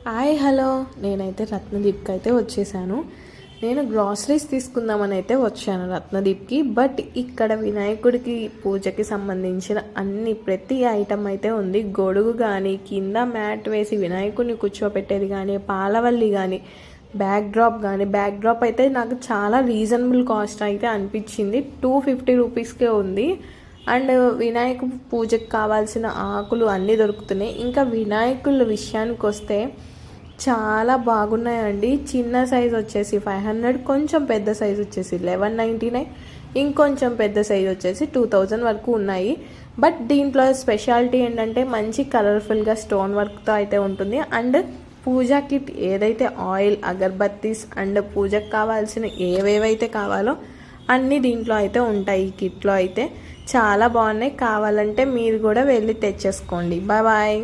Hi hello నేనైతే రత్నదీప్కి అయితే వచ్చేసాను. నేను గ్రాసరీస్ తీసుకుందామని అయితే వచ్చాను రత్నదీప్కి. బట్ ఇక్కడ వినాయకుడికి పూజకి సంబంధించిన ప్రతి ఐటమ్ అయితే ఉంది. గొడుగు కానీ, కింద మ్యాట్ వేసి వినాయకుడిని కూర్చోపెట్టేది కానీ, పాలవల్లి కానీ, బ్యాక్ డ్రాప్ అయితే నాకు చాలా రీజనబుల్ కాస్ట్ అయితే అనిపించింది. 250 రూపీస్కే ఉంది. అండ్ వినాయక పూజకు కావాల్సిన ఆకులు అన్నీ దొరుకుతున్నాయి. ఇంకా వినాయకుల విషయానికి వస్తే చాలా బాగున్నాయండి. చిన్న సైజు వచ్చేసి 500, కొంచెం పెద్ద సైజు వచ్చేసి 1199, ఇంకొంచెం పెద్ద సైజు వచ్చేసి 2000 వరకు ఉన్నాయి. బట్ దీంట్లో స్పెషాలిటీ ఏంటంటే మంచి కలర్ఫుల్గా స్టోన్ వర్క్తో అయితే ఉంటుంది. అండ్ పూజా కిట్ ఏదైతే ఆయిల్, అగర్బత్తీస్ అండ్ పూజకు కావాల్సిన ఏవేవైతే కావాలో అన్నీ దీంట్లో అయితే ఉంటాయి. ఈ కిట్లో అయితే చాలా బాగున్నాయి. కావాలంటే మీరు కూడా వెళ్ళి తెచ్చేసుకోండి. Bye bye.